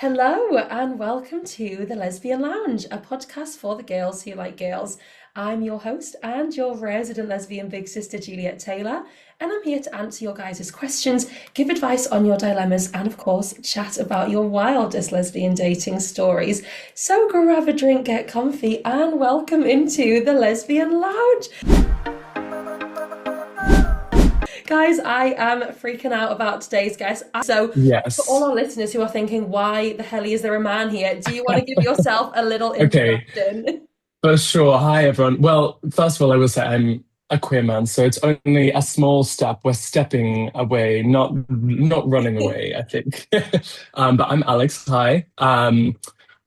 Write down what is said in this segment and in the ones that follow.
Hello and welcome to the Lesbian Lounge, a podcast for the girls who like girls. I'm your host and your resident lesbian big sister, Juliet Taylor, and I'm here to answer your guys' questions, give advice on your dilemmas, and of course, chat about your wildest lesbian dating stories. So grab a drink, get comfy, and welcome into the Lesbian Lounge. Guys, I am freaking out about today's guest. So, for all Yes. our listeners who are thinking, why the hell is there a man here? Do you want to give yourself a little Okay, introduction? for sure. Hi, everyone. Well, first of all, I will say I'm a queer man, so it's only a small step. We're stepping away, not running away, I think. But I'm Alex. Hi.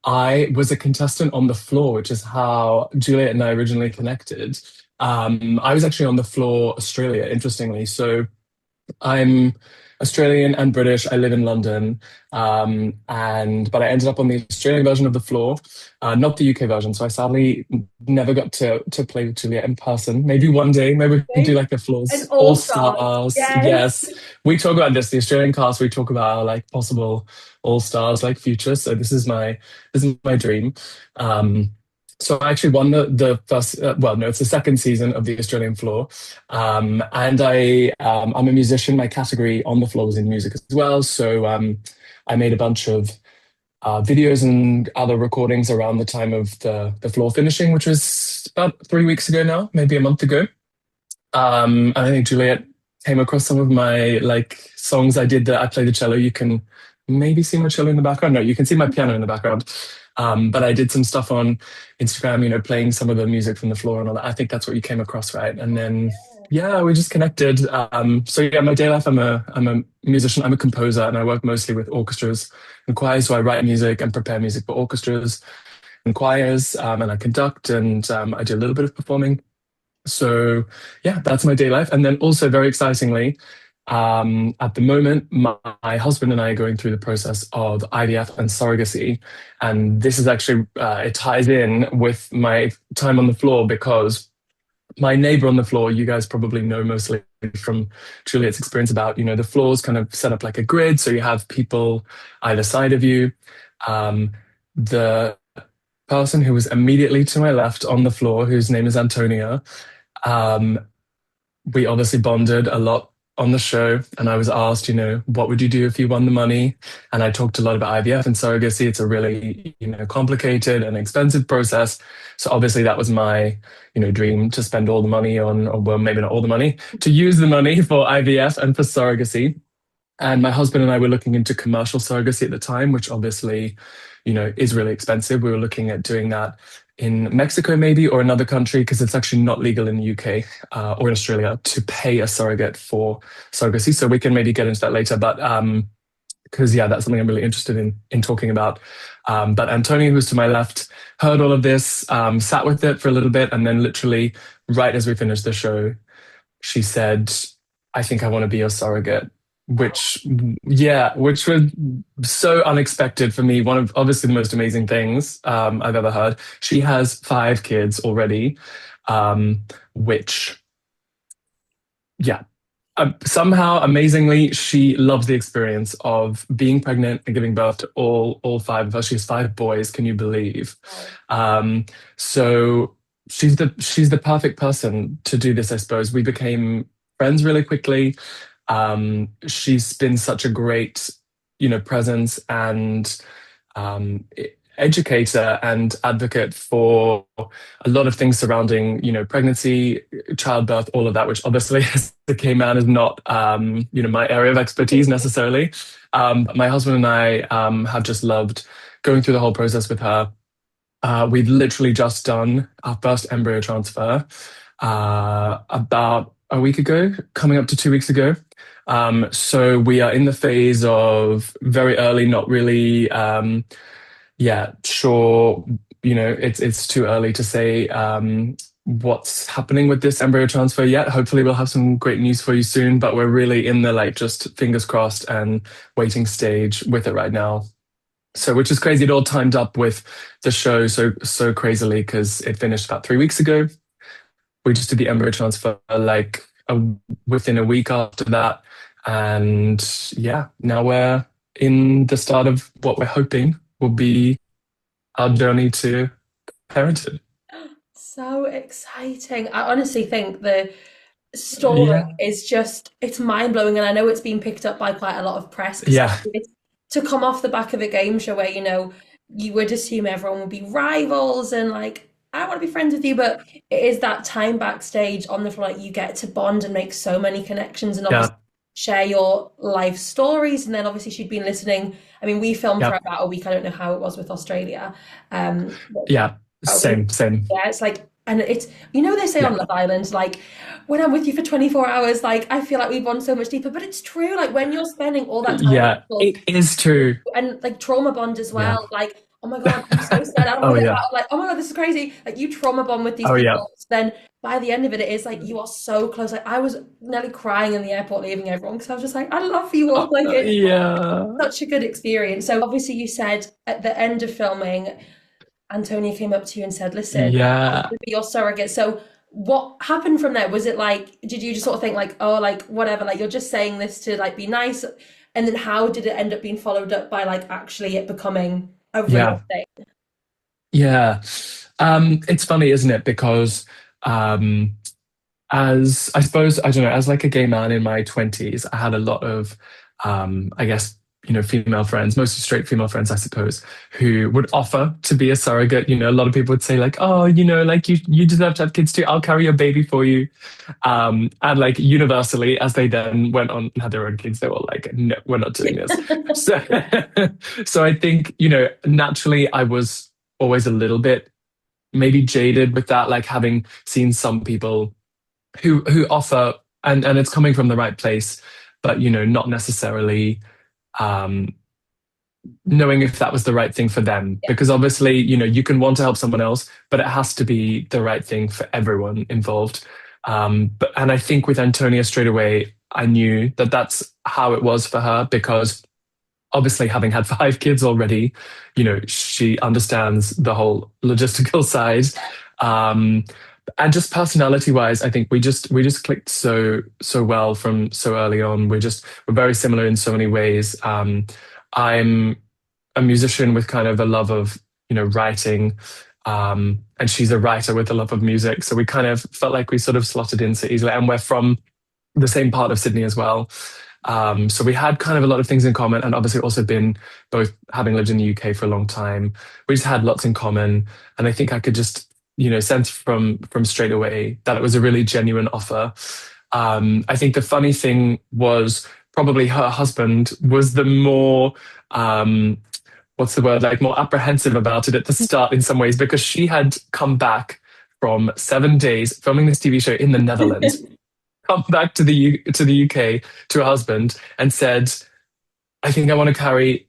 I was a contestant on the floor, which is how Juliet and I originally connected. I was actually on the floor, Australia, interestingly. So I'm Australian and British. I live in London, and but I ended up on the Australian version of the floor, not the UK version. So I sadly never got to play with Juliet in person. Maybe one day, maybe we can do like the An floors all all-star. stars. Yes. Yes, we talk about this. The Australian cast. We talk about our like possible all stars, like future. So this is my dream. Um, so I actually won the first. Well, no, it's the second season of the Australian floor. And I'm a musician. My category on the floor was in music as well. So I made a bunch of videos and other recordings around the time of the floor finishing, which was about 3 weeks ago now, maybe a month ago. And I think Juliet came across some of my like songs I did that I play the cello. You can maybe see my cello in the background. No, you can see my piano in the background. But I did some stuff on Instagram, playing some of the music from the floor and all that. I think that's what you came across, right? And then yeah, we just connected. So yeah, my day life, I'm a musician, I'm a composer, and I work mostly with orchestras and choirs. So I write music and prepare music for orchestras and choirs, and I conduct and I do a little bit of performing. So yeah, that's my day life. And then also very excitingly, at the moment, my husband and I are going through the process of IVF and surrogacy. And this is actually, it ties in with my time on the floor because my neighbor on the floor, you guys probably know mostly from Juliet's experience about, the floor's kind of set up like a grid. So you have people either side of you. The person who was immediately to my left on the floor, whose name is Antonia, um, we obviously bonded a lot on the show. And I was asked, what would you do if you won the money? And I talked a lot about IVF and surrogacy. It's a really, complicated and expensive process. So obviously that was my, dream to spend all the money on, or well, maybe not all the money, to use the money for IVF and for surrogacy. And my husband and I were looking into commercial surrogacy at the time, which obviously, is really expensive. We were looking at doing that in Mexico, maybe, or another country, because it's actually not legal in the UK or in Australia to pay a surrogate for surrogacy. So we can maybe get into that later. But because yeah, that's something I'm really interested in talking about. But Antonia, who's to my left, heard all of this, sat with it for a little bit, and then literally right as we finished the show, she said, I think I want to be your surrogate, which, yeah, which was so unexpected for me. One of obviously the most amazing things I've ever heard. She has 5 kids already, which, yeah, somehow amazingly she loves the experience of being pregnant and giving birth to all 5 of us. She has 5 boys, can you believe? Oh, So she's the perfect person to do this, I suppose. We became friends really quickly. She's been such a great presence and um, educator and advocate for a lot of things surrounding pregnancy, childbirth, all of that, which obviously as a gay man is not my area of expertise necessarily. But my husband and I have just loved going through the whole process with her. We've literally just done our first embryo transfer about a week ago, coming up to 2 weeks ago. So we are in the phase of very early, not really, yeah, sure. It's too early to say what's happening with this embryo transfer yet. Hopefully, we'll have some great news for you soon. But we're really in the like just fingers crossed and waiting stage with it right now. So, which is crazy. It all timed up with the show so crazily because it finished about 3 weeks ago. We just did the embryo transfer like within a week after that, and yeah, now we're in the start of what we're hoping will be our journey to parenthood. So exciting. I honestly think the story Yeah, is just, it's mind blowing. And I know it's been picked up by quite a lot of press because yeah, to come off the back of a game show where, you would assume everyone would be rivals and like, I want to be friends with you, but it is that time backstage on the floor, like you get to bond and make so many connections and obviously yeah, share your life stories. And then obviously she'd been listening. I mean, we filmed for yeah, about a week. I don't know how it was with Australia. But yeah. with, Same, same. yeah, it's like, and it's, they say on Yeah, Love Island, like, when I'm with you for 24 hours, like, I feel like we bond so much deeper. But it's true, like, when you're spending all that time with yeah. people, It is true. and like trauma bond as Yeah. well, like, oh my God, I'm so scared. I don't want Oh to get yeah. out. Like, oh my God, this is crazy. Like, you trauma bond with these Oh yeah. people. So then by the end of it, it is like you are so close. Like, I was nearly crying in the airport leaving everyone because I was just like, I love you all. Like, it's Yeah. such a good experience. So obviously, you said at the end of filming, Antonia came up to you and said, "Listen, I'm Yeah. going to be your surrogate." So what happened from there? Was it like, did you just sort of think like, oh, like whatever, like you're just saying this to like be nice, and then how did it end up being followed up by like actually it becoming a real Yeah. thing? Yeah. It's funny, isn't it? Because um, as I suppose, I don't know, as like a gay man in my 20s, I had a lot of, I guess, female friends, mostly straight female friends, I suppose, who would offer to be a surrogate. A lot of people would say like, oh, like you deserve to have kids too. I'll carry your baby for you. And like universally, as they then went on and had their own kids, they were like, no, we're not doing this. So, so I think, naturally I was always a little bit maybe jaded with that, like having seen some people who offer and it's coming from the right place, but not necessarily um knowing if that was the right thing for them. Yeah, Because obviously, you can want to help someone else, but it has to be the right thing for everyone involved. And I think with Antonia straight away, I knew that that's how it was for her because obviously having had 5 kids already, she understands the whole logistical side. Um, and just personality wise, I think we just clicked so well from so early on. We're very similar in so many ways. I'm a musician with kind of a love of writing, and she's a writer with a love of music. So we kind of felt like we sort of slotted in so easily, and we're from the same part of Sydney as well. So we had kind of a lot of things in common, and obviously also been both having lived in the UK for a long time. We just had lots in common, and I think I could just sense from straight away that it was a really genuine offer. I think the funny thing was probably her husband was the more what's the word, like more apprehensive about it at the start in some ways because she had come back from 7 days filming this TV show in the Netherlands, come back to the UK to her husband and said, "I think I want to carry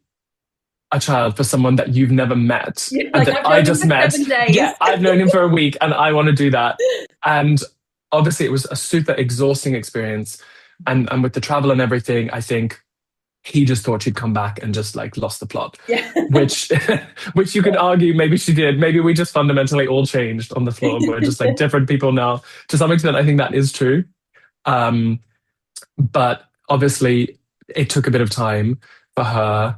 a child for someone that you've never met yeah, and like that I've I known him just for met. 7 days. Yeah, I've known him for a week and I want to do that." And obviously, it was a super exhausting experience. And with the travel and everything, I think he just thought she'd come back and just like lost the plot, Yeah. which which you could argue maybe she did. Maybe we just fundamentally all changed on the floor and we're just like different people now. To some extent, I think that is true. Um, but obviously, it took a bit of time for her,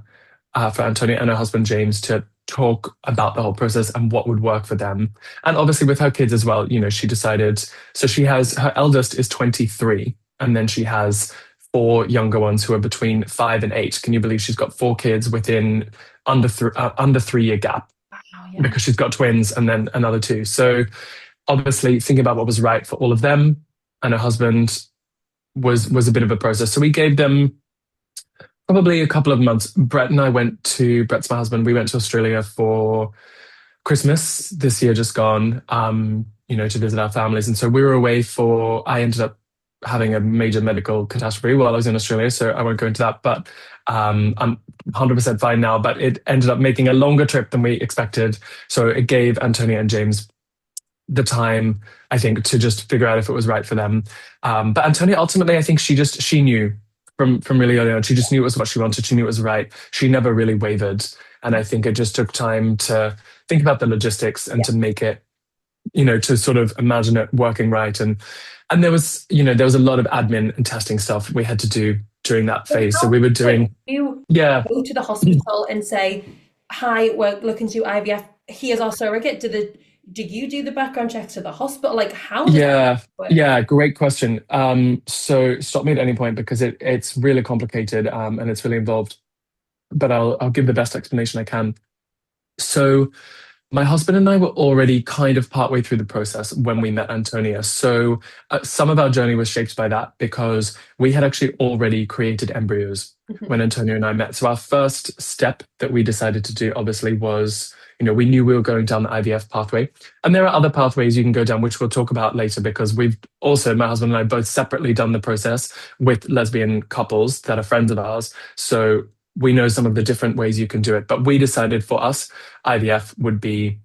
for Antonia and her husband James to talk about the whole process and what would work for them. And obviously, with her kids as well, she decided. So she has her eldest is 23, and then she has 4 younger ones who are between 5 and 8. Can you believe she's got 4 kids within under 3 year gap Wow, yeah. because she's got twins and then another two. So obviously, thinking about what was right for all of them and her husband was a bit of a process. So we gave them probably a couple of months. Brett's my husband. We went to Australia for Christmas this year, just gone, to visit our families. And so we were away I ended up having a major medical catastrophe while I was in Australia. So I won't go into that, but I'm 100% fine now. But it ended up making a longer trip than we expected. So it gave Antonia and James the time, I think, to just figure out if it was right for them. But Antonia, ultimately, I think she knew from really early on. She just knew it was what she wanted. She knew it was right. She never really wavered, and I think it just took time to think about the logistics and Yeah. to make it to sort of imagine it working right. And there was a lot of admin and testing stuff we had to do during that So phase. So how we were does it work? doing, You yeah, go to the hospital and say, "Hi, we're looking to IVF. Here's our surrogate." Do you do the background checks at the hospital? Like, how does that yeah, work? yeah, great question. So stop me at any point because it's really complicated, and it's really involved, but I'll give the best explanation I can. So my husband and I were already kind of partway through the process when we met Antonia. So some of our journey was shaped by that because we had actually already created embryos when Mhm. Antonia and I met. So our first step that we decided to do, obviously, was, we knew we were going down the IVF pathway. And there are other pathways you can go down, which we'll talk about later, because we've also, my husband and I, both separately done the process with lesbian couples that are friends of ours. So we know some of the different ways you can do it. But we decided for us, IVF would be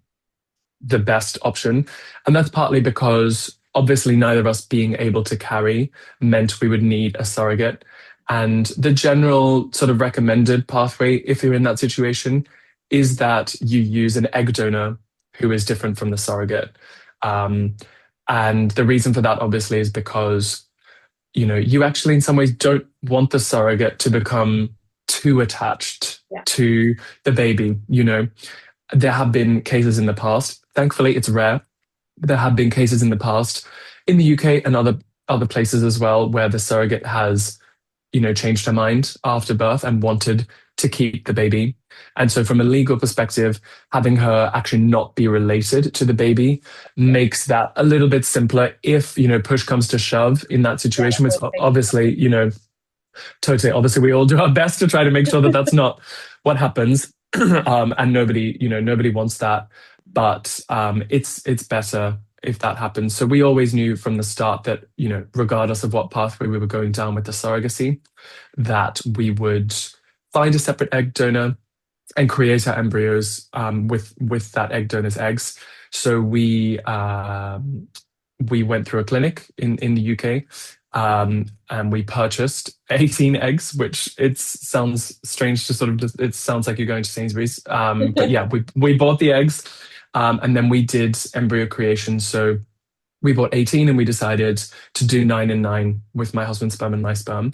the best option. And that's partly because obviously neither of us being able to carry meant we would need a surrogate. And the general sort of recommended pathway, if you're in that situation, is that you use an egg donor who is different from the surrogate. Um, and the reason for that, obviously, is because you actually in some ways don't want the surrogate to become too attached Yeah. to the baby. There have been cases in the past. Thankfully, it's rare. There have been cases in the past in the UK and other places as well where the surrogate has, changed her mind after birth and wanted to keep the baby. And so, from a legal perspective, having her actually not be related to the baby Yeah. makes that a little bit simpler if, push comes to shove in that Yeah, situation, which that would make obviously, totally. Obviously, we all do our best to try to make sure that that's not what happens, and nobody wants that. But it's better if that happens. So we always knew from the start that regardless of what pathway we were going down with the surrogacy, that we would find a separate egg donor and create our embryos with that egg donor's eggs. So we went through a clinic in the UK, and we purchased 18 eggs, which it sounds strange to sort of just, it sounds like you're going to Sainsbury's. But yeah, sense. we bought the eggs, and then we did embryo creation. So we bought 18 and we decided to do 9 and 9 with my husband's sperm and my sperm,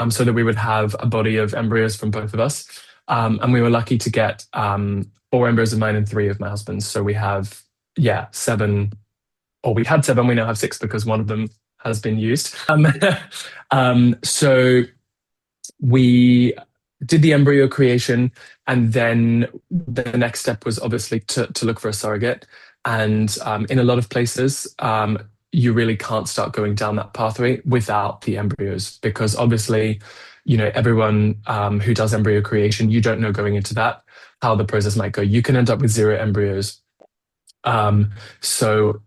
so that we would have a body of embryos from both of us. And we were lucky to get 4 embryos of mine and 3 of my husband's. So we have, yeah, 7, or we had 7, we now have 6 because one of them has been used. So we did the embryo creation, and then the next step was obviously to look for a surrogate. And in a lot of places, you really can't start going down that pathway without the embryos, because obviously, everyone who does embryo creation, you don't know going into that how the process might go. You can end up with 0 embryos. So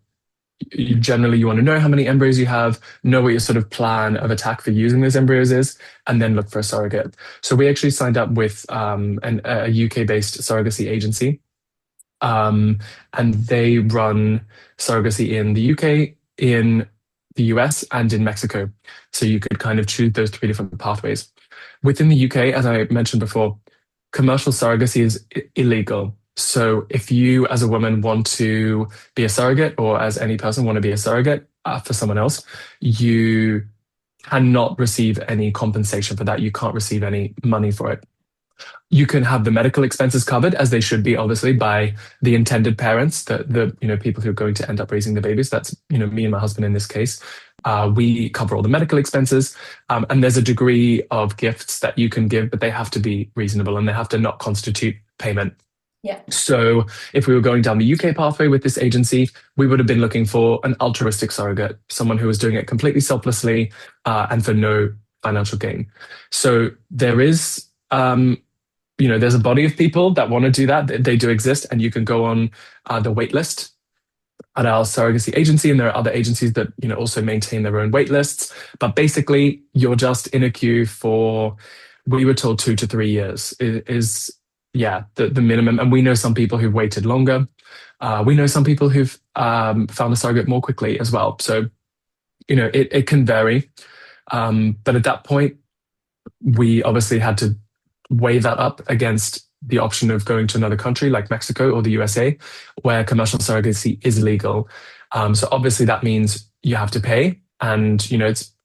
generally you want to know how many embryos you have, know what your sort of plan of attack for using those embryos is, and then look for a surrogate. So we actually signed up with a UK-based surrogacy agency, and they run surrogacy in the UK, in the US, and in Mexico. So you could kind of choose those 3 different pathways. Within the UK, as I mentioned before, commercial surrogacy is illegal. So if you, as a woman, want to be a surrogate, or as any person want to be a surrogate for someone else, you cannot receive any compensation for that. You can't receive any money for it. You can have the medical expenses covered, as they should be, obviously, by the intended parents, the people who are going to end up raising the babies. That's me and my husband in this case. We cover all the medical expenses, and there's a degree of gifts that you can give, but they have to be reasonable and they have to not constitute payment. Yeah. So if we were going down the UK pathway with this agency, we would have been looking for an altruistic surrogate, someone who was doing it completely selflessly, and for no financial gain. So there's a body of people that want to do that. They do exist, and you can go on the wait list at our surrogacy agency, and there are other agencies that also maintain their own wait lists. But basically, you're just in a queue for, we were told, 2 to 3 years is yeah, the minimum. And we know some people who've waited longer. We know some people who've found a surrogate more quickly as well. So it can vary. But at that point, we obviously had to weigh that up against the option of going to another country like Mexico or the USA, where commercial surrogacy is legal. So obviously that means you have to pay, and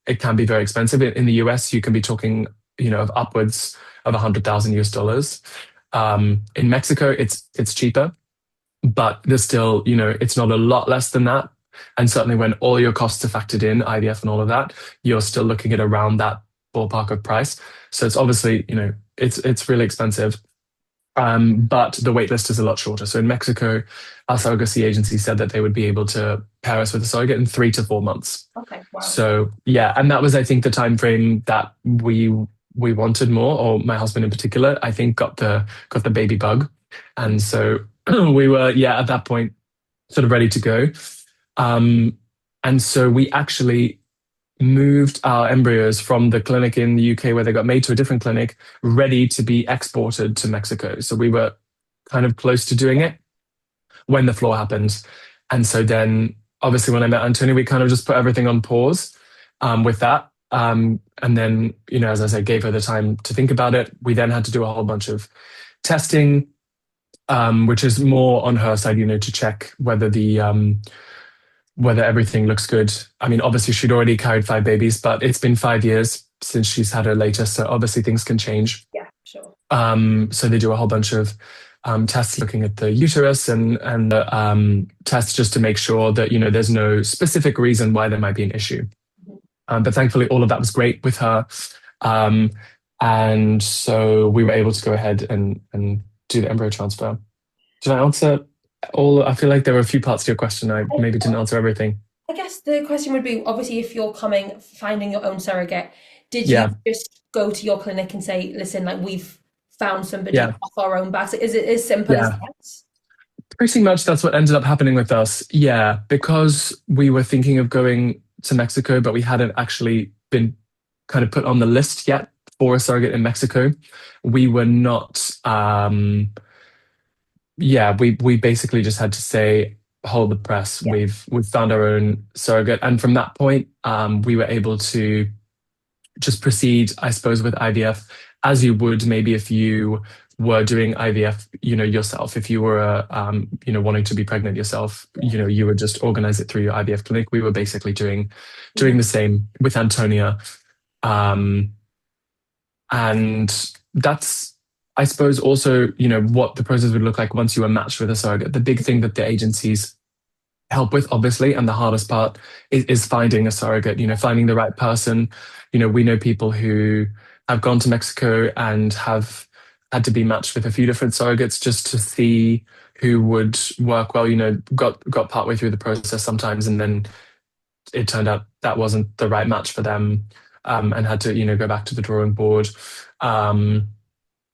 it can be very expensive. In the US, you can be talking of upwards of 100,000 US dollars. In Mexico, it's cheaper, but there's still, it's not a lot less than that. And certainly when all your costs are factored in, IVF and all of that, you're still looking at around that ballpark of price. So it's obviously, it's really expensive. But the wait list is a lot shorter. So in Mexico, our surrogacy agency said that they would be able to pair us with a surrogate in 3 to 4 months. Okay, wow. So yeah, and that was, I think, the time frame that we wanted more, or my husband in particular, I think got the baby bug, and so we were, yeah, at that point sort of ready to go. And so we actually moved our embryos from the clinic in the UK where they got made to a different clinic, ready to be exported to Mexico. So we were kind of close to doing it when the flaw happened. And so then, obviously, when I met Antonio, we kind of just put everything on pause with that. And then, as I said, gave her the time to think about it. We then had to do a whole bunch of testing, which is more on her side, to check whether whether everything looks good. I mean, obviously, she'd already carried 5 babies, but it's been 5 years since she's had her latest, so obviously things can change. Yeah, sure. So they do a whole bunch of tests looking at the uterus and tests just to make sure that there's no specific reason why there might be an issue. But thankfully, all of that was great with her, and so we were able to go ahead and do the embryo transfer. Did I answer all? I feel like there were a few parts to your question. I maybe didn't answer everything. I guess the question would be, obviously, if you're finding your own surrogate, did you Yeah. just go to your clinic and say, listen, like, we've found somebody Yeah. off our own backs? Is it as simple as Yeah. that? Pretty much that's what ended up happening with us. Yeah, because we were thinking of going to Mexico, but we hadn't actually been kind of put on the list yet for a surrogate in Mexico. We were not, yeah, we basically just had to say, hold the press. Yeah. We've found our own surrogate. And from that point, we were able to just proceed, I suppose, with IVF as you would maybe if you were doing IVF, yourself. If you were, wanting to be pregnant yourself, you would just organize it through your IVF clinic. We were basically doing the same with Antonia. And that's, I suppose, also, what the process would look like once you were matched with a surrogate. The big thing that the agencies help with, obviously, and the hardest part is finding a surrogate, finding the right person. We know people who have gone to Mexico and have had to be matched with a few different surrogates just to see who would work well, got partway through the process sometimes, and then it turned out that wasn't the right match for them, and had to, go back to the drawing board.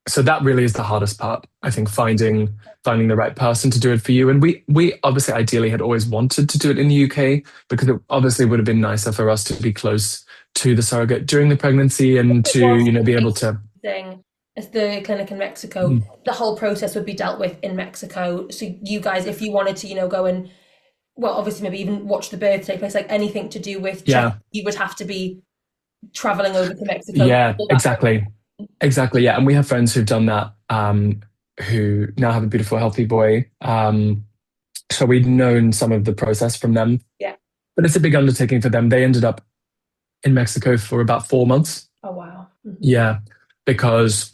So that really is the hardest part, I think, finding the right person to do it for you. And we obviously ideally had always wanted to do it in the UK, because it obviously would have been nicer for us to be close to the surrogate during the pregnancy and to, be able to. As the clinic in Mexico, the whole process would be dealt with in Mexico. So you guys, if you wanted to, go and, well, obviously maybe even watch the birth take place, like anything to do with check, you would have to be traveling over to Mexico. Yeah, exactly. Exactly, yeah. And we have friends who've done that, who now have a beautiful, healthy boy. So we'd known some of the process from them. Yeah. But it's a big undertaking for them. They ended up in Mexico for about 4 months. Oh, wow. Mm-hmm. Yeah, because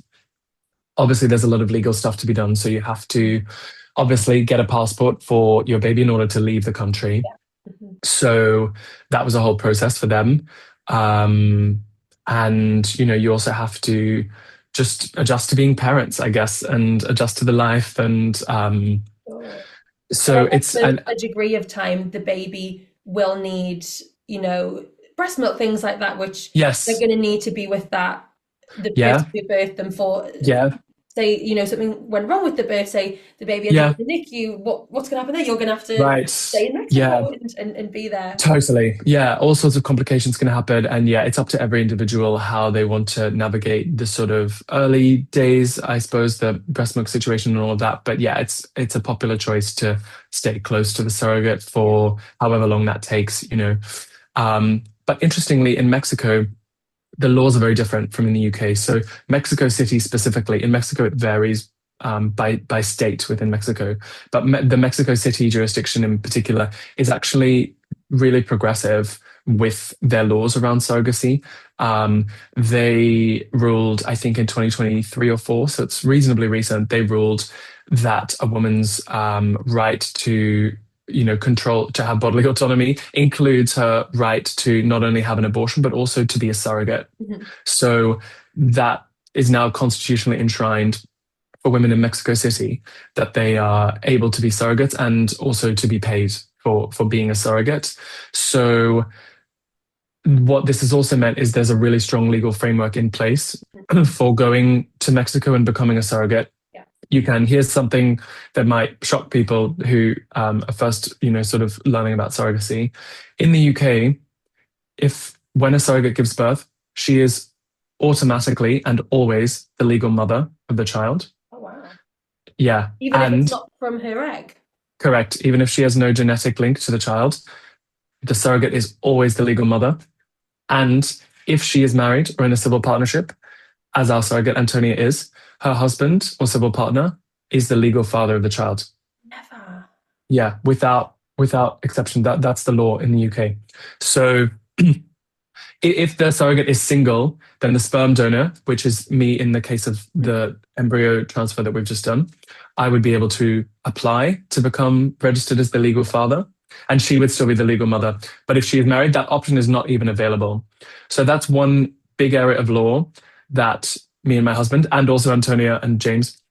obviously there's a lot of legal stuff to be done. So you have to obviously get a passport for your baby in order to leave the country. Yeah. Mm-hmm. So that was a whole process for them. And, you also have to just adjust to being parents, I guess, and adjust to the life. And so it's a degree of time the baby will need, breast milk, things like that, which yes, they're going to need to be with that, the person who birthed them for. Yeah. Say, something went wrong with the birth, say the baby had in the NICU, what's going to happen there? You're going to have to stay in Mexico and be there. Totally. Yeah, all sorts of complications can happen. And yeah, it's up to every individual how they want to navigate the sort of early days, I suppose, the breast milk situation and all of that. But yeah, it's a popular choice to stay close to the surrogate for however long that takes, But interestingly, in Mexico, the laws are very different from in the UK. So Mexico City specifically, in Mexico, it varies by state within Mexico. But the Mexico City jurisdiction in particular is actually really progressive with their laws around surrogacy. They ruled, I think, in 2023 or four, so it's reasonably recent. They ruled that a woman's right to control, to have bodily autonomy includes her right to not only have an abortion, but also to be a surrogate. Mhm. So that is now constitutionally enshrined for women in Mexico City, that they are able to be surrogates and also to be paid for being a surrogate. So what this has also meant is there's a really strong legal framework in place for going to Mexico and becoming a surrogate. Yeah. You can. Here's something that might shock people who are first, sort of learning about surrogacy. In the UK, if when a surrogate gives birth, she is automatically and always the legal mother of the child. Oh, wow. Yeah, Even if it's and not from her egg. correct. Even if she has no genetic link to the child, the surrogate is always the legal mother. And if she is married or in a civil partnership, as our surrogate Antonia is, her husband or civil partner is the legal father of the child. Never. Yeah, without exception. That's the law in the UK. So if the surrogate is single, then the sperm donor, which is me in the case of the embryo transfer that we've just done, I would be able to apply to become registered as the legal father, and she would still be the legal mother. But if she is married, that option is not even available. So that's one big area of law that me and my husband, and also Antonia and James,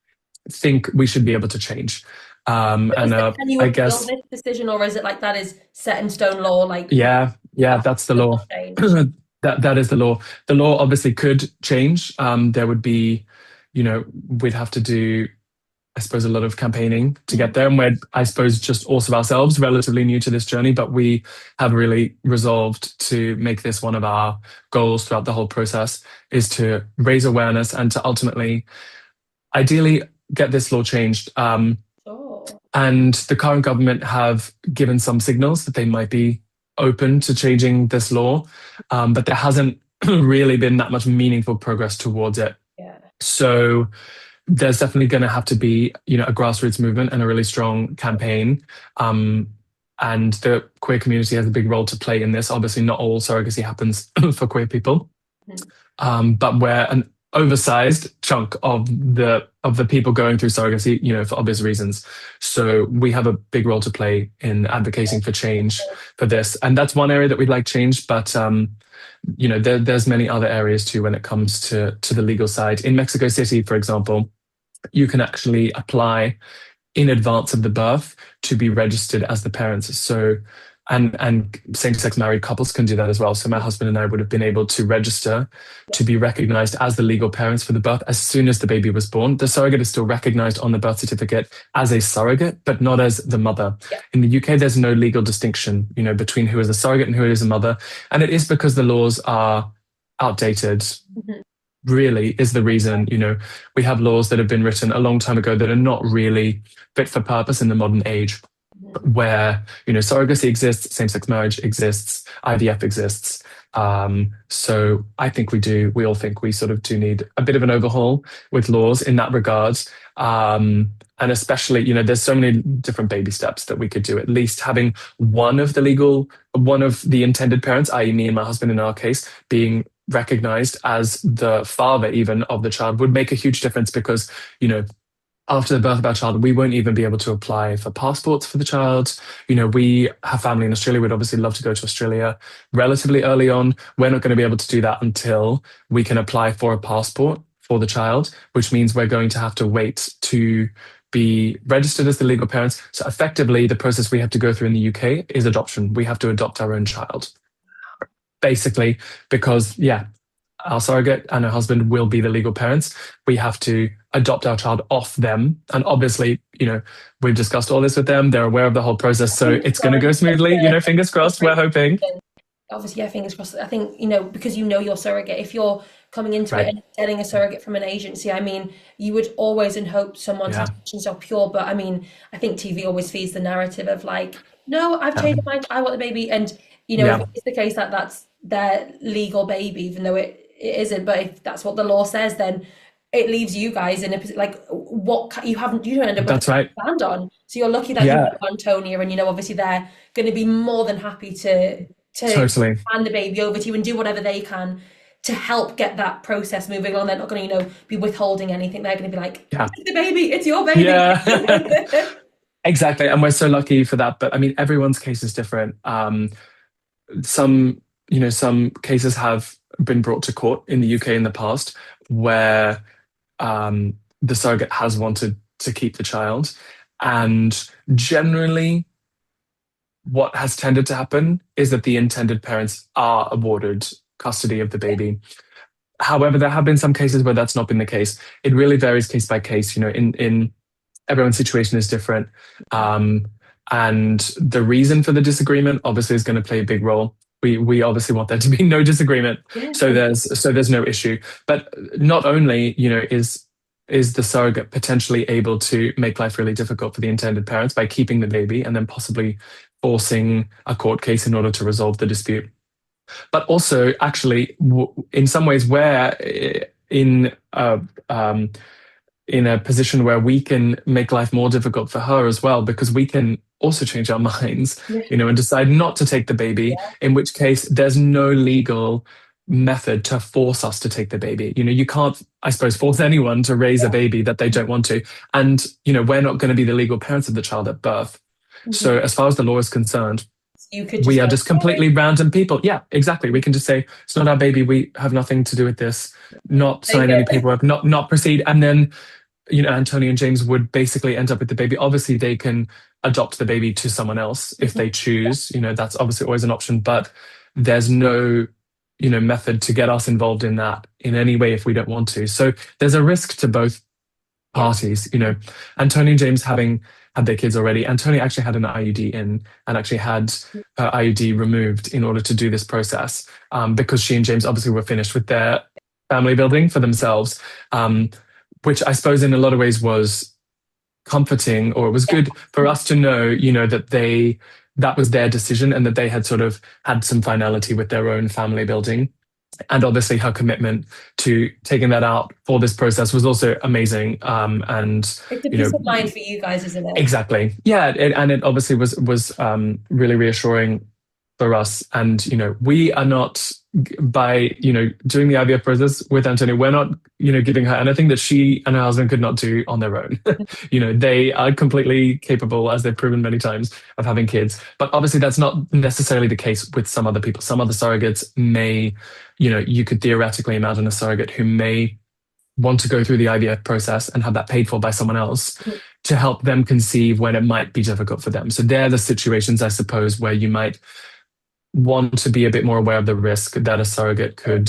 think we should be able to change. And Can you I appeal guess, this decision, or is it like that is set in stone law? Like, yeah, that's the does law. not change. That is the law. The law obviously could change. There would be, we'd have to do, I suppose, a lot of campaigning to get there. And we're, I suppose, just also ourselves relatively new to this journey, but we have really resolved to make this one of our goals throughout the whole process, is to raise awareness and to ultimately, ideally, get this law changed. Sure. And the current government have given some signals that they might be open to changing this law, but there hasn't really been that much meaningful progress towards it. Yeah. So there's definitely going to have to be, a grassroots movement and a really strong campaign. And the queer community has a big role to play in this. Obviously, not all surrogacy happens for queer people, but we're an oversized chunk of the people going through surrogacy, for obvious reasons. So we have a big role to play in advocating for change for this, and that's one area that we'd like change. But there's many other areas too when it comes to the legal side. In Mexico City, for example, you can actually apply in advance of the birth to be registered as the parents. So, and same-sex married couples can do that as well. So my husband and I would have been able to register to be recognized as the legal parents for the birth as soon as the baby was born. The surrogate is still recognized on the birth certificate as a surrogate, but not as the mother. Yeah. In the UK, there's no legal distinction, between who is a surrogate and who is a mother. And it is because the laws are outdated. Really is the reason. We have laws that have been written a long time ago that are not really fit for purpose in the modern age, where surrogacy exists, same-sex marriage exists, IVF exists. So I think we all think we sort of do need a bit of an overhaul with laws in that regard. And especially, there's so many different baby steps that we could do. At least having one of the intended parents, i.e. me and my husband in our case, being recognized as the father even of the child would make a huge difference, because, after the birth of our child, we won't even be able to apply for passports for the child. We have family in Australia. We'd obviously love to go to Australia relatively early on. We're not going to be able to do that until we can apply for a passport for the child, which means we're going to have to wait to be registered as the legal parents. So effectively, the process we have to go through in the UK is adoption. We have to adopt our own child, basically, because, our surrogate and her husband will be the legal parents. We have to adopt our child off them. And obviously, we've discussed all this with them. They're aware of the whole process. So it's going to go smoothly. Fingers crossed, we're hoping. Obviously, yeah, fingers crossed. I think, because your surrogate, if you're coming into it Right. and getting a surrogate from an agency, I mean, you would always and hope someone's Yeah. intentions are pure. But I mean, I think TV always feeds the narrative of like, no, I've changed my mind, I want the baby. And, if it's the case that that's their legal baby, even though it isn't, but if that's what the law says, then it leaves you guys in a position like you don't end up with a That's right. stand on. So you're lucky that you Yeah, have Antonia, and obviously they're going to be more than happy to totally. hand the baby over to you and do whatever they can to help get that process moving along. They're not going to be withholding anything. They're going to be like, Yeah. take the baby, it's your baby. Yeah. Exactly. And we're so lucky for that. But I mean, everyone's case is different. Some, some cases have been brought to court in the UK in the past where the surrogate has wanted to keep the child. And generally, what has tended to happen is that the intended parents are awarded custody of the baby. However, there have been some cases where that's not been the case. It really varies case by case. In everyone's situation is different. Um, and the reason for the disagreement obviously is going to play a big role. We obviously want there to be no disagreement, Yeah. so there's no issue. But not only is the surrogate potentially able to make life really difficult for the intended parents by keeping the baby and then possibly forcing a court case in order to resolve the dispute, but also actually in some ways where in a in a position where we can make life more difficult for her as well, because we can also change our minds, Yeah. and decide not to take the baby, in which case there's no legal method to force us to take the baby. You can't, I suppose, force anyone to raise a baby that they don't want to. And, we're not going to be the legal parents of the child at birth. Mhm. So as far as the law is concerned, You could we just are go, just sorry. completely random people. Yeah, exactly. We can just say it's not our baby. We have nothing to do with this. Not Take sign any it. paperwork. Not proceed. And then Anthony and James would basically end up with the baby. Obviously, they can adopt the baby to someone else if they choose. That's obviously always an option. But there's no method to get us involved in that in any way if we don't want to. So there's a risk to both Yeah. parties. Anthony and James having had their kids already. Anthony actually had an IUD in and actually had her IUD removed in order to do this process, because she and James obviously were finished with their family building for themselves, which I suppose in a lot of ways was comforting, or it was good for us to know, that was their decision and that they had sort of had some finality with their own family building. And obviously her commitment to taking that out for this process was also amazing. And It's a you peace know of mind for you guys, isn't it? exactly, yeah, and it obviously was really reassuring for us. And we are not, by doing the IVF process with Antonio, we're not giving her anything that she and her husband could not do on their own. They are completely capable, as they've proven many times, of having kids. But obviously that's not necessarily the case with some other people. Some other surrogates may, you could theoretically imagine a surrogate who may want to go through the IVF process and have that paid for by someone else to help them conceive when it might be difficult for them. So they're the situations, I suppose, where you might want to be a bit more aware of the risk that a surrogate could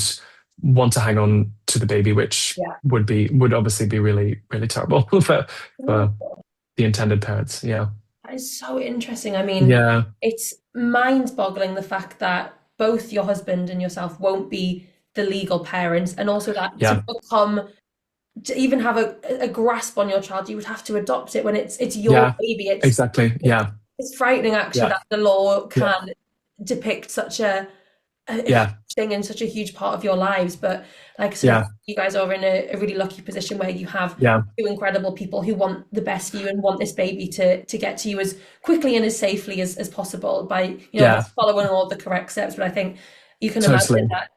want to hang on to the baby, which Yeah. would obviously be really, really terrible for the intended parents. Yeah. That is so interesting. I mean, Yeah. it's mind-boggling the fact that both your husband and yourself won't be the legal parents, and also that Yeah. to even have a grasp on your child, you would have to adopt it when it's your Yeah. baby. Exactly. Yeah. It's frightening actually Yeah. that the law Yeah. can depict such a huge Yeah. thing and such a huge part of your lives. But like I said, Yeah. you guys are in a really lucky position where you have Yeah. two incredible people who want the best for you and want this baby to get to you as quickly and as safely as possible by Yeah. following all the correct steps. But I think you can imagine Totally. that.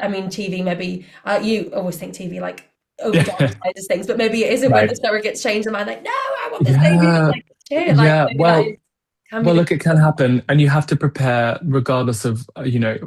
I mean, TV maybe you always think TV like Yeah. overdramatizes things, but maybe it isn't when the Right. surrogates change their mind. Like, no, I want this baby. It's Yeah. like, shit, like Yeah. maybe that Well, is can be Well, the look, it can happen, and you have to prepare, regardless of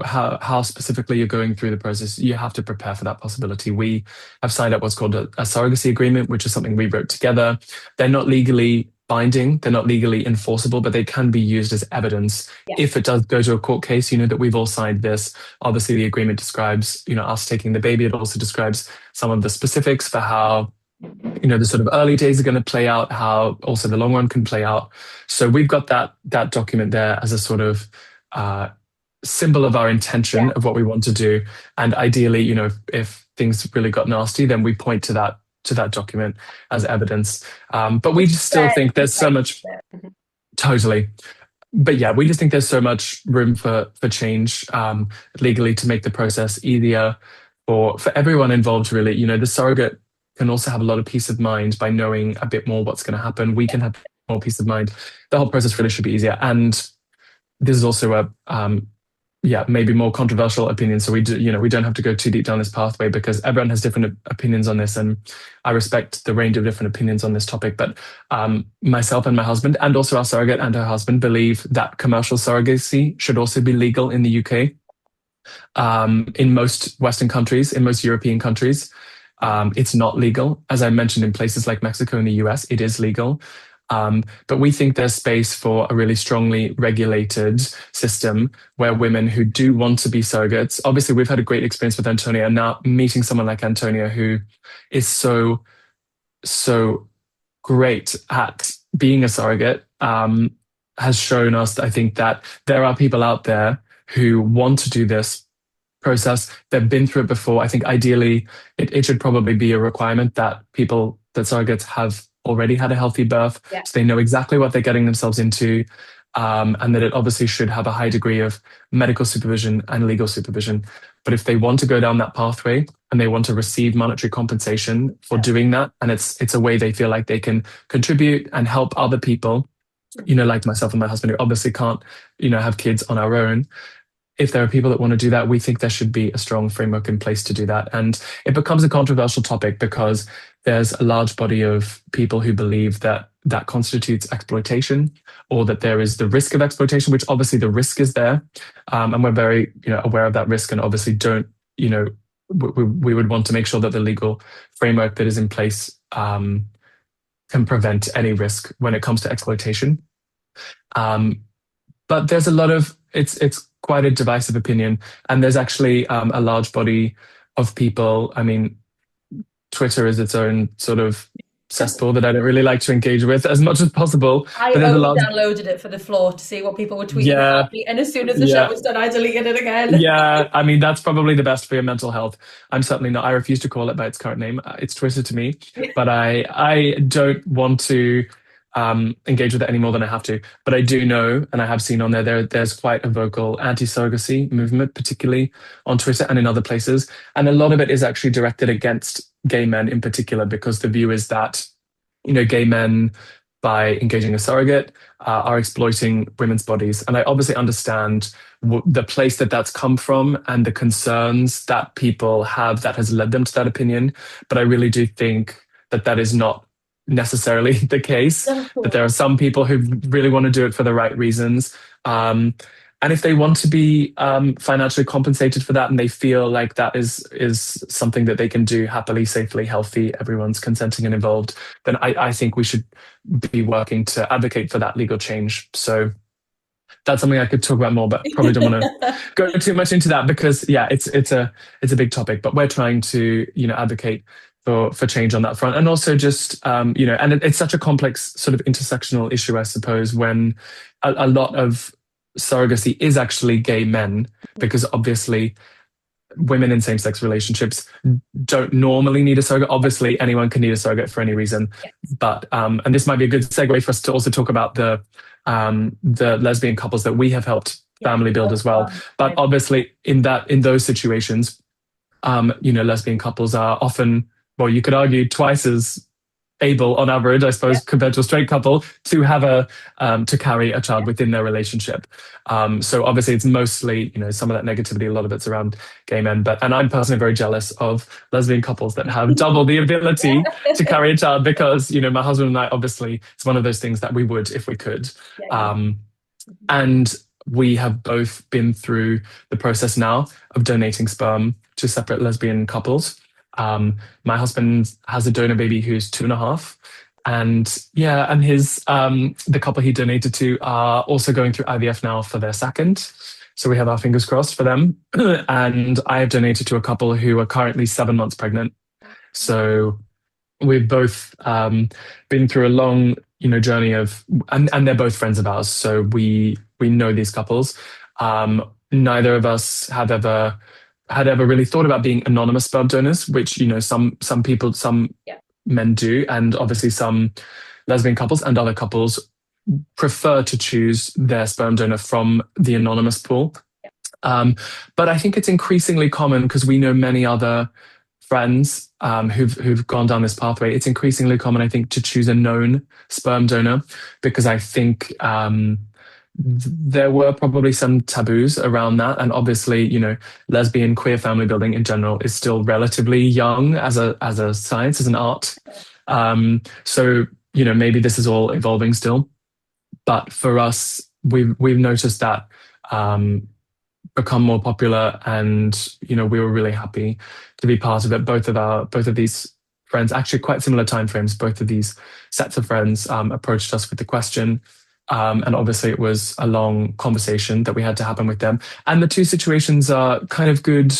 how specifically you're going through the process. You have to prepare for that possibility. We have signed up what's called a surrogacy agreement, which is something we wrote together. They're not legally binding, they're not legally enforceable, but they can be used as evidence yeah. if it does go to a court case. That we've all signed this. Obviously, the agreement describes us taking the baby. It also describes some of the specifics for how the sort of early days are going to play out, how also the long run can play out. So we've got that document there as a sort of symbol of our intention Yeah. of what we want to do. And ideally, if things really got nasty, then we point to that document as evidence. But we just still think there's so much. Totally. But yeah, we just think there's so much room for change legally to make the process easier for everyone involved. Really, the surrogate can also have a lot of peace of mind by knowing a bit more what's going to happen. We can have more peace of mind. The whole process really should be easier. And this is also a yeah, maybe more controversial opinion. So we don't have to go too deep down this pathway because everyone has different opinions on this, and I respect the range of different opinions on this topic. But myself and my husband, and also our surrogate and her husband, believe that commercial surrogacy should also be legal in the UK. In most Western countries, in most European countries, it's not legal. As I mentioned, in places like Mexico and the US, it is legal. But we think there's space for a really strongly regulated system where women who do want to be surrogates, obviously, we've had a great experience with Antonia, and now meeting someone like Antonia who is so great at being a surrogate has shown us, I think, that there are people out there who want to do this process. They've been through it before. I think ideally it should probably be a requirement that surrogates have already had a healthy birth, Yeah. so they know exactly what they're getting themselves into, and that it obviously should have a high degree of medical supervision and legal supervision. But if they want to go down that pathway and they want to receive monetary compensation for doing that, and it's a way they feel like they can contribute and help other people, like myself and my husband, who obviously can't, have kids on our own. If there are people that want to do that, we think there should be a strong framework in place to do that. And it becomes a controversial topic because there's a large body of people who believe that that constitutes exploitation, or that there is the risk of exploitation, which obviously the risk is there. And we're very, aware of that risk, and obviously we would want to make sure that the legal framework that is in place can prevent any risk when it comes to exploitation. But there's a lot of, it's quite a divisive opinion. And there's actually a large body of people. I mean, Twitter is its own sort of cesspool that I don't really like to engage with as much as possible. I But there's a only large, downloaded it for the floor to see what people were tweeting yeah, about me, and as soon as the show yeah. was done, I deleted it again. Yeah, I mean, that's probably the best for your mental health. I'm certainly not, I refuse to call it by its current name. It's Twitter to me, but I don't want to engage with it any more than I have to. But I do know, and I have seen on there's quite a vocal anti-surrogacy movement, particularly on Twitter and in other places. And a lot of it is actually directed against gay men in particular, because the view is that, gay men, by engaging a surrogate, are exploiting women's bodies. And I obviously understand the place that that's come from and the concerns that people have that has led them to that opinion. But I really do think that that is not necessarily the case, that there are some people who really want to do it for the right reasons. And if they want to be financially compensated for that, and they feel like that is something that they can do happily, safely, healthy, everyone's consenting and involved, then I think we should be working to advocate for that legal change. So that's something I could talk about more, but probably don't want to go too much into that because, yeah, it's a big topic. But we're trying to advocate for change on that front, and also just and it's such a complex sort of intersectional issue, I suppose, when a lot of surrogacy is actually gay men, because obviously women in same-sex relationships don't normally need a surrogate. Obviously, anyone can need a surrogate for any reason, but and this might be a good segue for us to also talk about the lesbian couples that we have helped family build as well. But obviously, in those situations, lesbian couples are often, well, you could argue twice as able on average, I suppose, compared to a straight couple to have to carry a child within their relationship. So obviously it's mostly, some of that negativity, a lot of it's around gay men, and I'm personally very jealous of lesbian couples that have double the ability to carry a child, because, my husband and I, obviously it's one of those things that we would if we could. And we have both been through the process now of donating sperm to separate lesbian couples. My husband has a donor baby who's 2.5, and his the couple he donated to are also going through IVF now for their second. So we have our fingers crossed for them. And I have donated to a couple who are currently 7 months pregnant. So we've both been through a long, journey of, and they're both friends of ours. So we know these couples. Neither of us had ever really thought about being anonymous sperm donors, which, some people, some men do. And obviously some lesbian couples and other couples prefer to choose their sperm donor from the anonymous pool. But I think it's increasingly common, because we know many other friends who've gone down this pathway, it's increasingly common, I think, to choose a known sperm donor because I think there were probably some taboos around that, and obviously, lesbian queer family building in general is still relatively young as a science, as an art. So maybe this is all evolving still, but for us, we've noticed that. Become more popular, and we were really happy to be part of it. Both of these friends, actually quite similar timeframes, both of these sets of friends approached us with the question, and obviously it was a long conversation that we had to happen with them, and the two situations are kind of good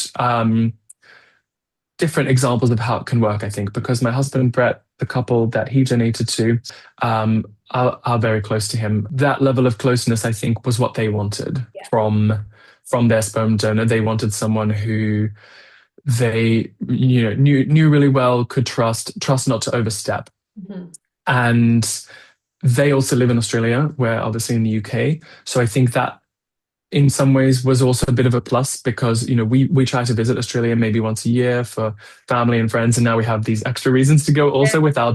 different examples of how it can work, I think, because my husband Brett, the couple that he donated to, are very close to him. That level of closeness, I think, was what they wanted Yeah. from their sperm donor. They wanted someone who they knew really well, could trust not to overstep. Mm-hmm. And they also live in Australia, we're obviously in the UK. So I think that in some ways was also a bit of a plus because we try to visit Australia maybe once a year for family and friends, and now we have these extra reasons to go also with our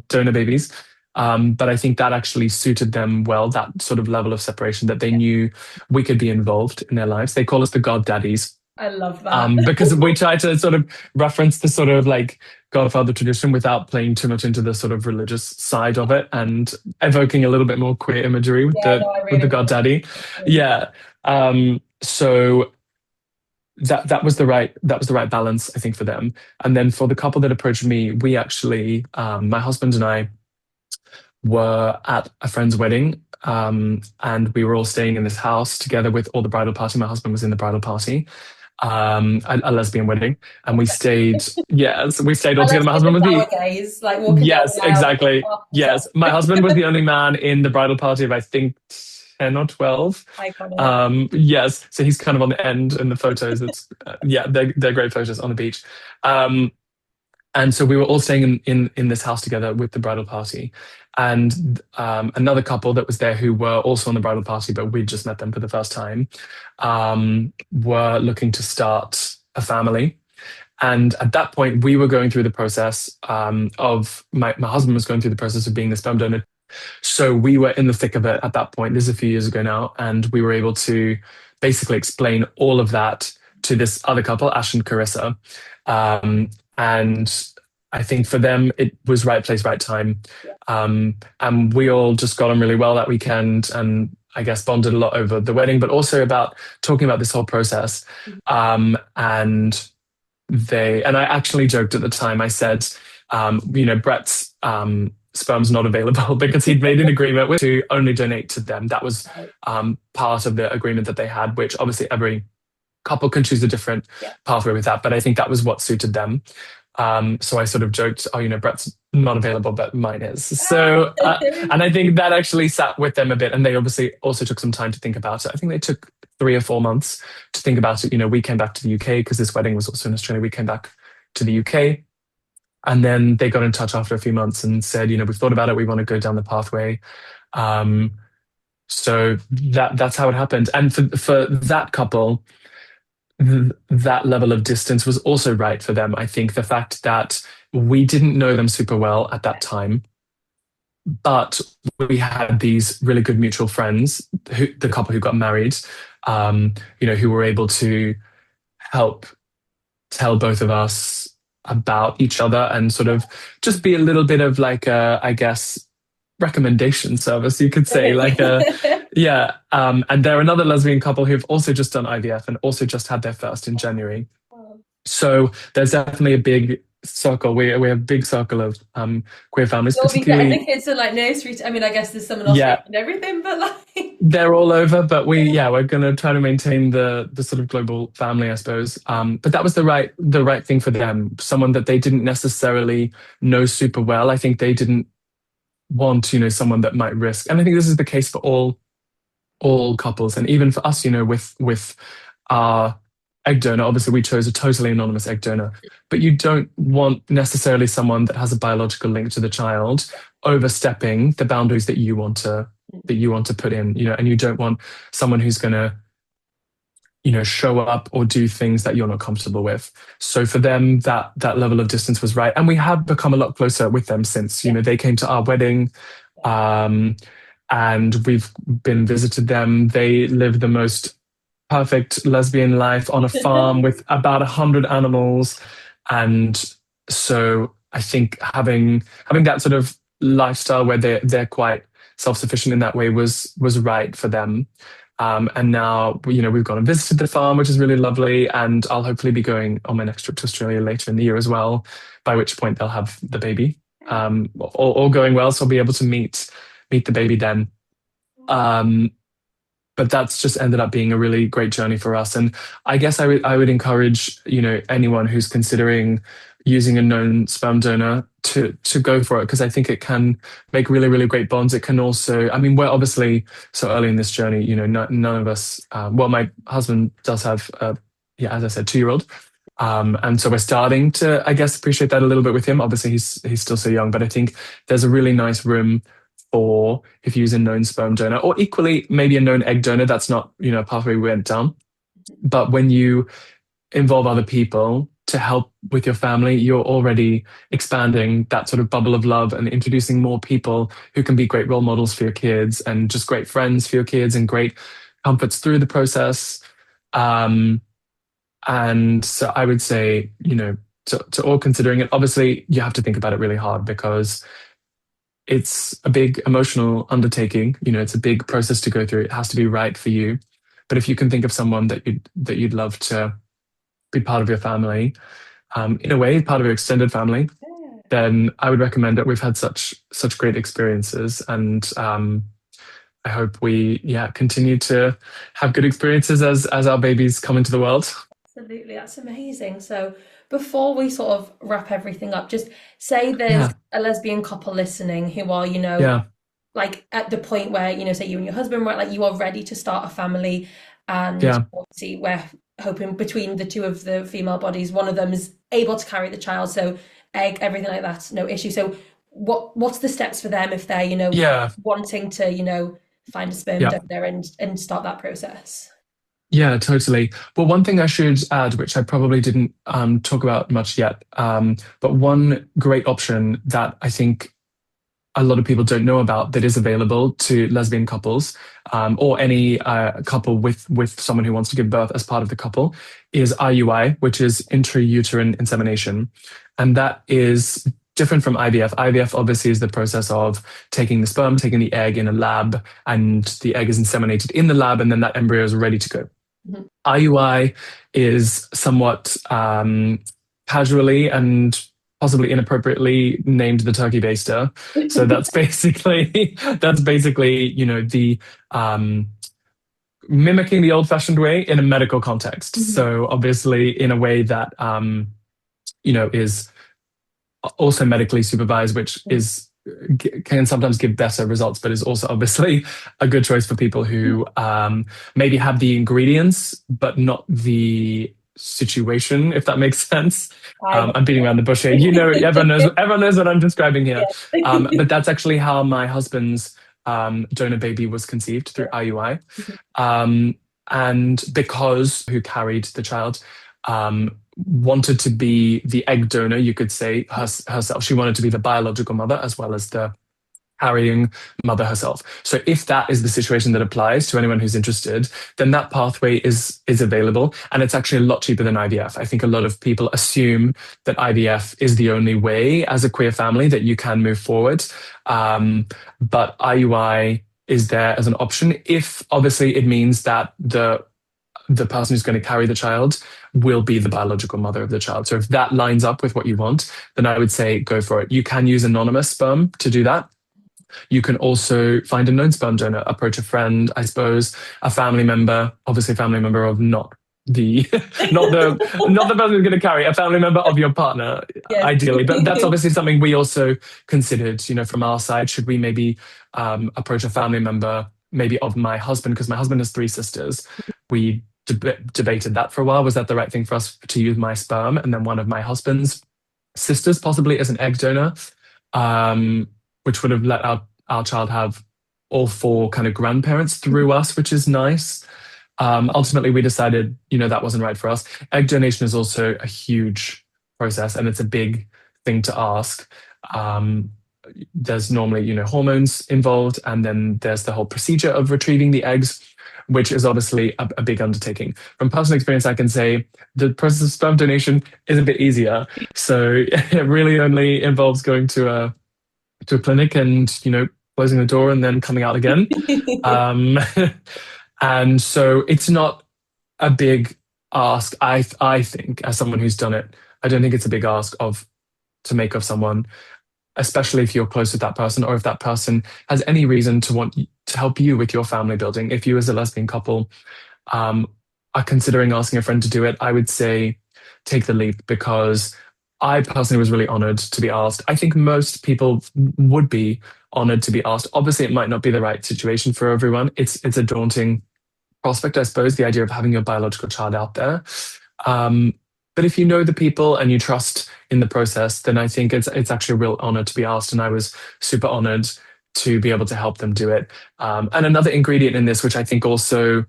donor babies. But I think that actually suited them well, that sort of level of separation that they knew we could be involved in their lives. They call us the God Daddies. I love that. Because we try to sort of reference the sort of like Godfather tradition without playing too much into the sort of religious side of it and evoking a little bit more queer imagery with the God Daddy. Yeah. So that was the right balance, I think, for them. And then for the couple that approached me, we actually, my husband and I were at a friend's wedding, and we were all staying in this house together with all the bridal party. My husband was in the bridal party, a lesbian wedding, and we stayed. Yes, we stayed all together. My husband was nowadays, like walking yes, exactly. Oh, yes, my husband was the only man in the bridal party of I think 10 or 12. Yes, so he's kind of on the end in the photos. It's they're great photos on the beach. And so we were all staying in this house together with the bridal party. And another couple that was there who were also on the bridal party, but we'd just met them for the first time, were looking to start a family. And at that point, we were going through the process of my husband was going through the process of being the sperm donor. So we were in the thick of it at that point. This is a few years ago now. And we were able to basically explain all of that to this other couple, Ash and Carissa. And I think for them, it was right place, right time. And we all just got on really well that weekend and I guess bonded a lot over the wedding, but also about talking about this whole process. And I actually joked at the time, I said, Brett's sperm's not available because he'd made an agreement to only donate to them. That was part of the agreement that they had, which obviously every couple can choose a different pathway with that. But I think that was what suited them. So I sort of joked, Brett's not available, but mine is. So, and I think that actually sat with them a bit. And they obviously also took some time to think about it. I think they took 3 or 4 months to think about it. We came back to the UK because this wedding was also in Australia. We came back to the UK. And then they got in touch after a few months and said, we've thought about it. We want to go down the pathway. So that's how it happened. And for that couple, that level of distance was also right for them. I think the fact that we didn't know them super well at that time, but we had these really good mutual friends, the couple who got married, who were able to help tell both of us about each other and sort of just be a little bit of like I guess, recommendation service, you could say, like and they're another lesbian couple who've also just done IVF and also just had their first in January. So there's definitely a big circle. We have a big circle of queer families. Particularly, the kids are like nursery. I mean, I guess there's someone else and everything, but like they're all over. But we're going to try to maintain the sort of global family, I suppose. But that was the right thing for them. Someone that they didn't necessarily know super well. I think they didn't want someone that might risk, and I think this is the case for all couples, and even for us, with our egg donor. Obviously, we chose a totally anonymous egg donor, but you don't want necessarily someone that has a biological link to the child overstepping the boundaries that you want to put in, and you don't want someone who's going to, show up or do things that you're not comfortable with. So for them, that level of distance was right. And we have become a lot closer with them since, Yeah. they came to our wedding. Um, and we've been visited them. They live the most perfect lesbian life on a farm with about 100 animals. And so I think having that sort of lifestyle where they're quite self-sufficient in that way was right for them. And now, we've gone and visited the farm, which is really lovely. And I'll hopefully be going on my next trip to Australia later in the year as well, by which point they'll have the baby. All going well, so I'll be able to meet the baby then. Um, but that's just ended up being a really great journey for us. And I guess I would encourage, anyone who's considering using a known sperm donor to go for it, because I think it can make really, really great bonds. It can also, I mean, we're obviously so early in this journey, none of us, well, my husband does have yeah, as I said, 2-year-old. And so we're starting to, I guess, appreciate that a little bit with him. Obviously, he's still so young, but I think there's a really nice room for if you use a known sperm donor, or equally maybe a known egg donor. That's not, a pathway we went down. But when you involve other people to help with your family, you're already expanding that sort of bubble of love and introducing more people who can be great role models for your kids and just great friends for your kids and great comforts through the process. Um, and so I would say, to all considering it, obviously you have to think about it really hard, because it's a big emotional undertaking. It's a big process to go through. It has to be right for you. But if you can think of someone that you'd love to be part of your family, in a way, part of your extended family, then I would recommend it. We've had such great experiences, and I hope we continue to have good experiences as our babies come into the world. Absolutely, that's amazing. So, before we sort of wrap everything up, just say there's Yeah, a lesbian couple listening who are, yeah, like at the point where, say you and your husband were like you are ready to start a family, and yeah, obviously we're hoping between the two of the female bodies, one of them is able to carry the child, so egg, everything like that, no issue. So, what's the steps for them if they're, yeah, wanting to, find a sperm yeah. donor and start that process? Yeah, totally. Well, one thing I should add, which I probably didn't talk about much yet, but one great option that I think a lot of people don't know about that is available to lesbian couples, or any couple with someone who wants to give birth as part of the couple, is IUI, which is intrauterine insemination, and that is different from IVF. IVF obviously is the process of taking the sperm, taking the egg in a lab, and the egg is inseminated in the lab, and then that embryo is ready to go. Mhm. IUI is somewhat casually and possibly inappropriately named the turkey baster. So that's basically the um, mimicking the old-fashioned way in a medical context. Mhm. So obviously in a way that is also medically supervised, which is can sometimes give better results, but is also obviously a good choice for people who maybe have the ingredients but not the situation, if that makes sense. I get I'm beating around the bush here. Everyone knows what I'm describing here. it. But that's actually how my husband's donor baby was conceived, through IUI. Yeah. Um, and because who carried the child wanted to be the egg donor, you could say, herself. She wanted to be the biological mother as well as the carrying mother herself. So if that is the situation that applies to anyone who's interested, then that pathway is available, and it's actually a lot cheaper than IVF. I think a lot of people assume that IVF is the only way as a queer family that you can move forward, but IUI is there as an option if obviously it means that the person who's going to carry the child will be the biological mother of the child. So if that lines up with what you want, then I would say go for it. You can use anonymous sperm to do that. You can also find a known sperm donor, approach a friend, I suppose, a family member, obviously a family member of not the not the person who's going to carry, a family member of your partner, Yes. ideally. But that's obviously something we also considered, from our side. Should we maybe approach a family member, maybe of my husband, because my husband has 3 sisters. We debated that for a while. Was that the right thing for us to use my sperm and then one of my husband's sisters possibly as an egg donor, which would have let our child have all 4 kind of grandparents through us, which is nice. Ultimately, we decided, that wasn't right for us. Egg donation is also a huge process, and it's a big thing to ask. Um, there's normally, hormones involved, and then there's the whole procedure of retrieving the eggs, which is obviously a big undertaking. From personal experience, I can say the process of sperm donation is a bit easier. So it really only involves going to a clinic and closing the door and then coming out again. Um, and so it's not a big ask. I think, as someone who's done it, I don't think it's a big ask of to make of someone, especially if you're close with that person, or if that person has any reason to want to help you with your family building. If you, as a lesbian couple, um, are considering asking a friend to do it, I would say take the leap, because I personally was really honored to be asked. I think most people would be honored to be asked. Obviously, it might not be the right situation for everyone. It's a daunting prospect, I suppose, the idea of having your biological child out there. Um, but if you know the people and you trust in the process, then I think it's actually a real honor to be asked, and I was super honored to be able to help them do it. And another ingredient in this, which I think also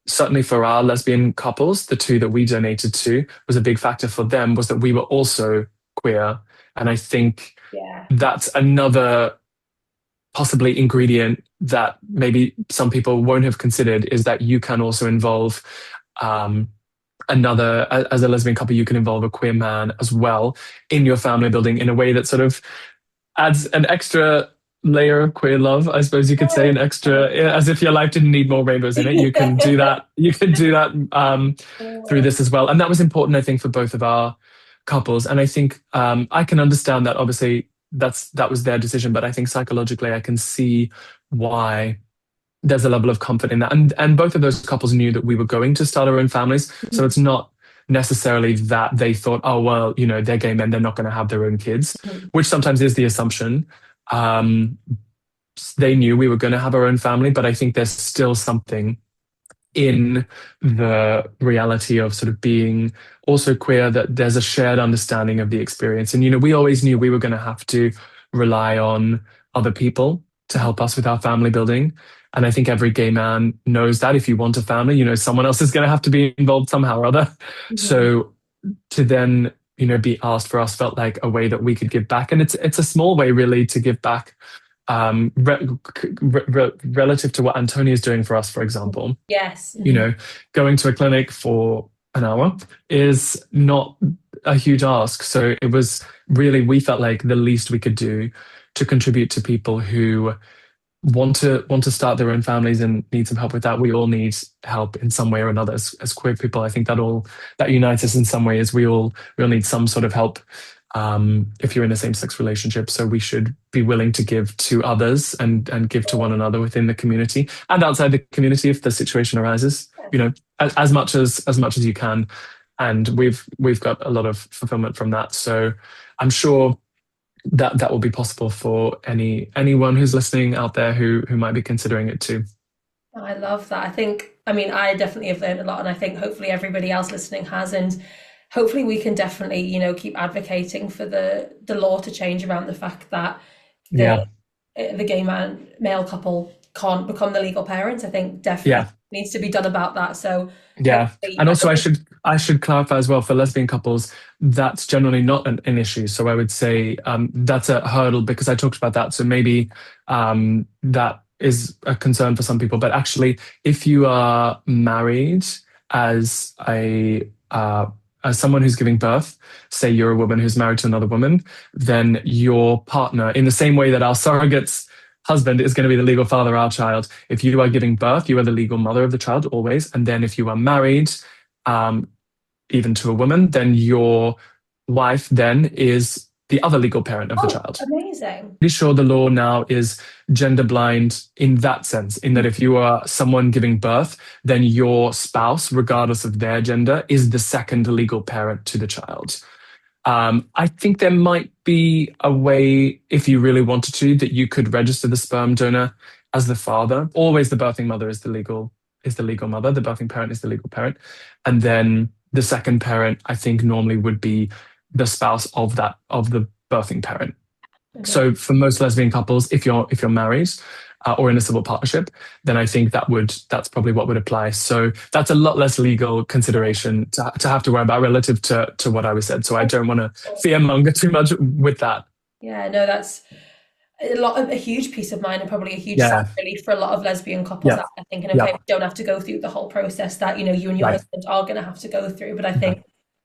certainly for our lesbian couples, the two that we donated to, was a big factor for them, was that we were also queer. And I think Yeah. that's another possibly ingredient that maybe some people won't have considered, is that you can also involve um, as a lesbian couple, you can involve a queer man as well in your family building in a way that sort of adds an extra layer of queer love, I suppose you could say, an extra, as if your life didn't need more rainbows in it. You can do that. You can do that through this as well, and that was important, I think, for both of our couples. And I think I can understand that. Obviously, that was their decision, but I think psychologically, I can see why there's a level of comfort in that. And both of those couples knew that we were going to start our own families, so it's not necessarily that they thought, oh well, they're gay men, they're not going to have their own kids, which sometimes is the assumption. Um, they knew we were going to have our own family, but I think there's still something in the reality of sort of being also queer, that there's a shared understanding of the experience. And, we always knew we were going to have to rely on other people to help us with our family building. And I think every gay man knows that if you want a family, someone else is going to have to be involved somehow or other. So to then, be asked for us felt like a way that we could give back. And it's a small way really to give back, relative to what Antonia is doing for us, for example. Yes. Going to a clinic for an hour is not a huge ask. So it was really, we felt like the least we could do to contribute to people who want to start their own families and need some help with that. We all need help in some way or another as queer people. I think that unites us in some ways. We all need some sort of help. If you're in a same-sex relationship, so we should be willing to give to others and give to one another within the community and outside the community if the situation arises. As much as you can, and we've got a lot of fulfillment from that. So I'm sure that will be possible for anyone who's listening out there who might be considering it too. I love that. I definitely have learned a lot, and I think hopefully everybody else listening has, and hopefully we can definitely, keep advocating for the law to change around the fact that the Yeah, the gay male couple can't become the legal parents. I think definitely yeah. needs to be done about that. So Yeah, hopefully, and also I should clarify as well, for lesbian couples, that's generally not an issue. So I would say that's a hurdle, because I talked about that. So maybe that is a concern for some people. But actually, if you are married as a as someone who's giving birth, say you're a woman who's married to another woman, then your partner, in the same way that our surrogates husband is going to be the legal father of our child. If you are giving birth, you are the legal mother of the child always. And then if you are married, um, even to a woman, then your wife then is the other legal parent of the oh, child. amazing. Pretty sure the law now is gender blind in that sense, in that if you are someone giving birth, then your spouse, regardless of their gender, is the second legal parent to the child. I think there might be a way, if you really wanted to, that you could register the sperm donor as the father. Always the birthing mother is the legal mother. The birthing parent is the legal parent, and then the second parent, I think, normally would be the spouse of the birthing parent. Okay. So for most lesbian couples, if you're married, or in a civil partnership, then I think that's probably what would apply. So that's a lot less legal consideration to have to worry about relative to what I was said. So I don't want to fearmonger too much with that. Yeah, no, that's a huge peace of mind and probably a huge sigh Yeah, of relief for a lot of lesbian couples yeah, that are thinking, yeah. okay, we don't have to go through the whole process that, you and your Right. husband are going to have to go through. But I Yeah,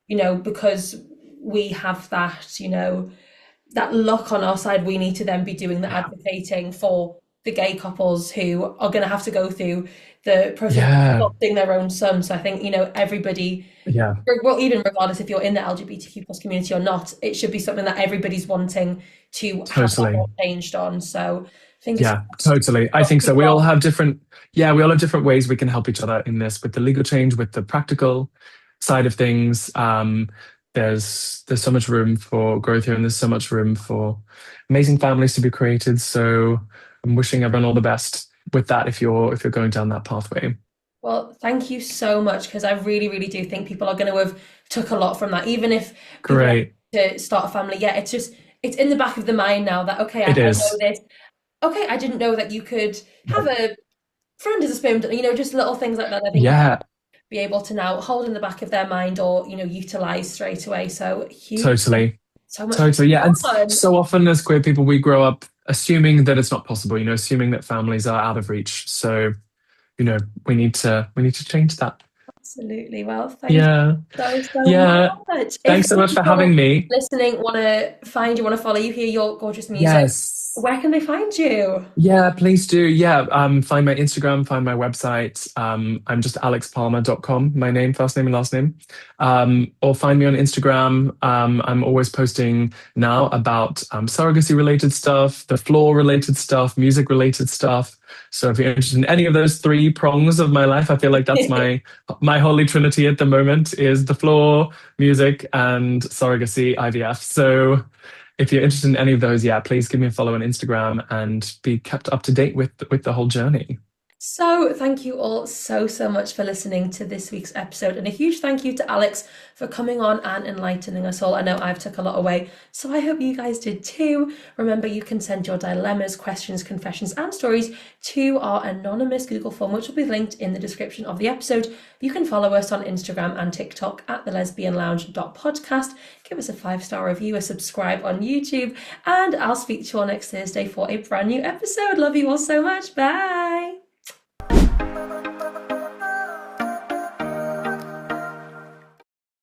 think, because we have that luck on our side, we need to then be doing the yeah, advocating for the gay couples who are going to have to go through the process of yeah, adopting their own son. So I think, everybody, yeah. well, even regardless if you're in the LGBTQ plus community or not, it should be something that everybody's wanting to have that Totally. all changed on. So fingers Yeah, crossed. totally. I Lots think of so. We all love. have different, yeah, we all have different ways we can help each other in this with the legal change, with the practical side of things. There's so much room for growth here, and there's so much room for amazing families to be created. So I'm wishing everyone all the best with that if you're going down that pathway. Well, thank you so much because I really, really do think people are going to have took a lot from that. Even if people are Great. to start a family, yeah, it's in the back of the mind now that okay, It I know is. this. Okay, I didn't know that you could have a friend as a sperm donor, just little things like that. I think Yeah, be able to now hold in the back of their mind or utilize straight away. So huge, totally. so much Totally. Yeah. And fun. so often as queer people, we grow up assuming that it's not possible, assuming that families are out of reach. So you know, we need to change that. Absolutely. Well, thank Yeah. you so Yeah. much. If Thanks so much for having people me. listening want to find you, want to follow you, hear your gorgeous music, Yes. where can they find you? Yeah, please do. Yeah. Find my Instagram, find my website. I'm just alexpalmer.com, my name, first name and last name. Or find me on Instagram. I'm always posting now about surrogacy related stuff, the floor related stuff, music related stuff. So if you're interested in any of those three prongs of my life, I feel like that's my holy trinity at the moment is the floor, music, and surrogacy IVF. So if you're interested in any of those, yeah, please give me a follow on Instagram and be kept up to date with the whole journey. So, thank you all so, so much for listening to this week's episode. And a huge thank you to Alex for coming on and enlightening us all. I know I've took a lot away, so I hope you guys did too. Remember, you can send your dilemmas, questions, confessions, and stories to our anonymous Google form, which will be linked in the description of the episode. You can follow us on Instagram and TikTok at the lesbianlounge.podcast. Give us a 5-star review, a subscribe on YouTube, and I'll speak to you all next Thursday for a brand new episode. Love you all so much. Bye.